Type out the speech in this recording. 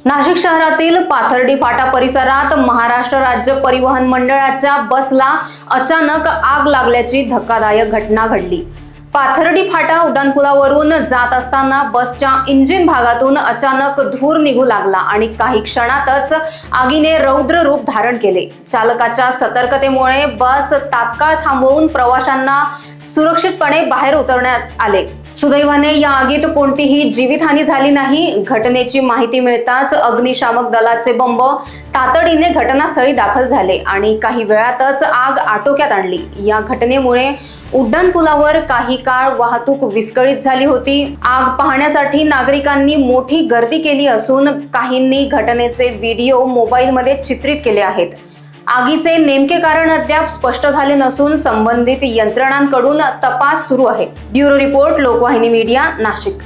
नाशिक शहरातील पाथर्डी फाटा परिसरात महाराष्ट्र राज्य परिवहन मंडळाच्या बसला अचानक आग लागल्याची धक्कादायक घटना घडली। पाथर्डी फाटा उड्डाणपुलावरून जात असताना बसच्या इंजिन भागातून अचानक धूर निघू लागला आणि काही क्षणातच आगीने रौद्र रूप धारण केले। चालकाच्या सतर्कतेमुळे बस तात्काळ थांबवून प्रवाशांना सुरक्षितपणे बाहेर उतरण्यात आले। सुदैवाने या आगीत कोणतीही जीवितहानी झाली नाही। घटनेची माहिती मिळताच अग्निशामक दलाचे बंब तातडीने घटनास्थळी दाखल झाले आणि काही वेळातच आग आटोक्यात आणली। या घटनेमुळे उड्डाणपुलावर काही काळ वाहतूक विस्कळीत झाली होती। आग पाहण्यासाठी नागरिकांनी मोठी गर्दी केली असून काहींनी घटनेचे व्हिडिओ मोबाईलमध्ये चित्रित केले आहेत। आगीचे नेमके कारण अद्याप स्पष्ट झाले नसून संबंधित यंत्रणांकडून तपास सुरू आहे। Bureau report, Lokvahini media, Nashik.